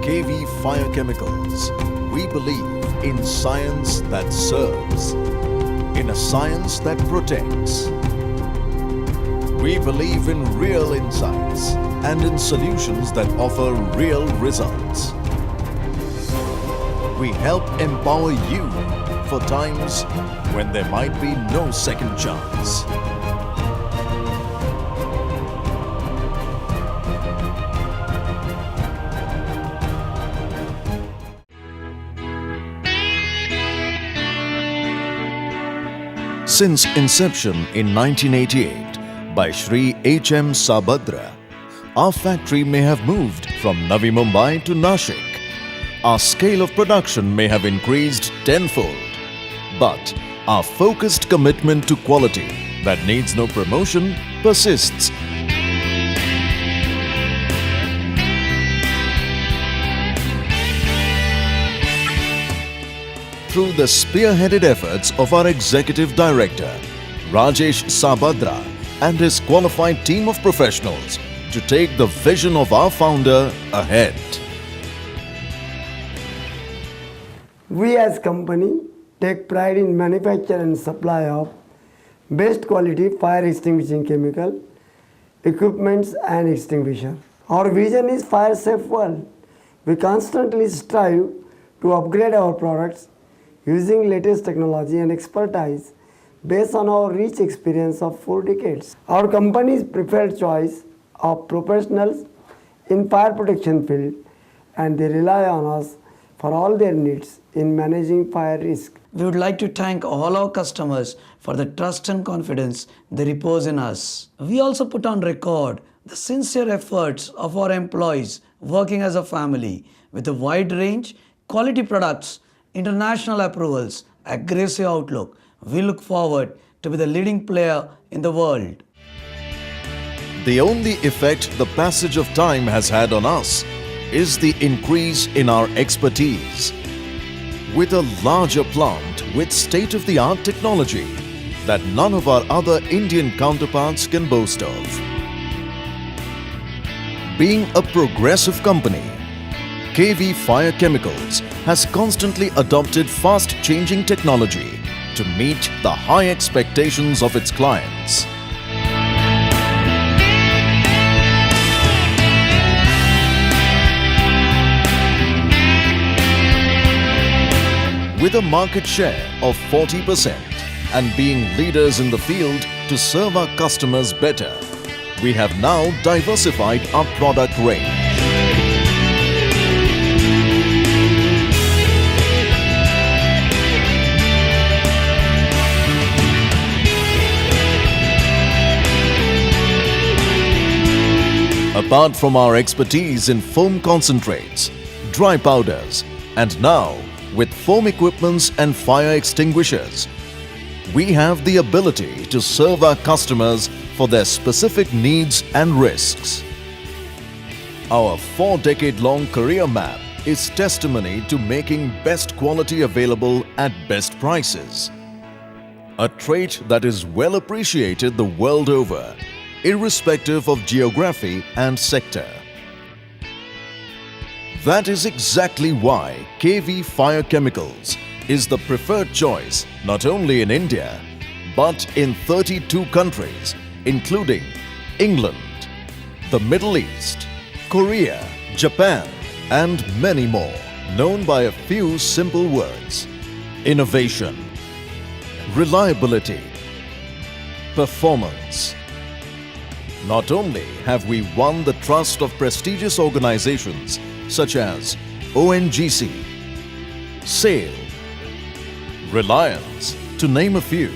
KV Fire Chemicals, we believe in science that serves, in a science that protects. We believe in real insights and in solutions that offer real results. We help empower you for times when there might be no second chance. Since inception in 1988 by Shri H.M. Sabhadra, our factory may have moved from Navi Mumbai to Nashik. Our scale of production may have increased tenfold, but our focused commitment to quality that needs no promotion persists. Through the spearheaded efforts of our Executive Director, Rajesh Sabhadra, and his qualified team of professionals to take the vision of our founder ahead. We as company take pride in manufacture and supply of best quality fire extinguishing chemical, equipments and extinguisher. Our vision is fire safe world. We constantly strive to upgrade our products using latest technology and expertise based on our rich experience of 4 decades. Our company's preferred choice of professionals in fire protection field, and they rely on us for all their needs in managing fire risk. We would like to thank all our customers for the trust and confidence they repose in us. We also put on record the sincere efforts of our employees working as a family with a wide range, quality products, international approvals, aggressive outlook. We look forward to be the leading player in the world. The only effect the passage of time has had on us is the increase in our expertise. With a larger plant with state-of-the-art technology that none of our other Indian counterparts can boast of. Being a progressive company, KV Fire Chemicals has constantly adopted fast-changing technology to meet the high expectations of its clients. With a market share of 40% and being leaders in the field to serve our customers better, we have now diversified our product range. Apart from our expertise in foam concentrates, dry powders, and now with foam equipments and fire extinguishers, we have the ability to serve our customers for their specific needs and risks. Our 4-decade-long career map is testimony to making best quality available at best prices. A trait that is well appreciated the world over, irrespective of geography and sector. That is exactly why KV Fire Chemicals is the preferred choice not only in India, but in 32 countries, including England, the Middle East, Korea, Japan, and many more, known by a few simple words: innovation, reliability, performance. Not only have we won the trust of prestigious organizations such as ONGC, SAIL, Reliance, to name a few,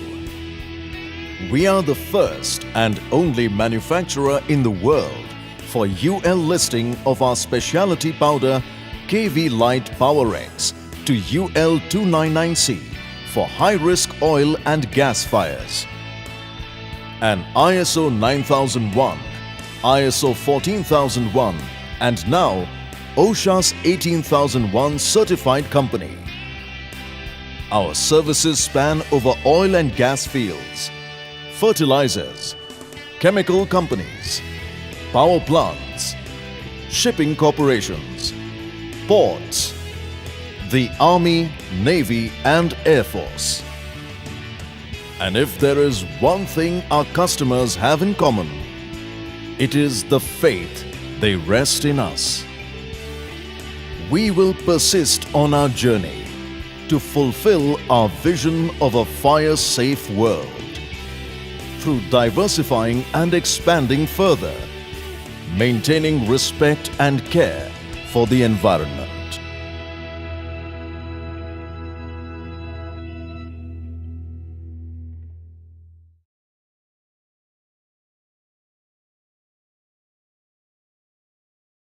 we are the first and only manufacturer in the world for UL listing of our specialty powder KV Light PowerX to UL 299C for high-risk oil and gas fires. An ISO 9001, ISO 14001 and now OSHA's 18001 certified company. Our services span over oil and gas fields, fertilizers, chemical companies, power plants, shipping corporations, ports, the Army, Navy, and Air Force. And if there is one thing our customers have in common, it is the faith they rest in us. We will persist on our journey to fulfill our vision of a fire-safe world through diversifying and expanding further, maintaining respect and care for the environment.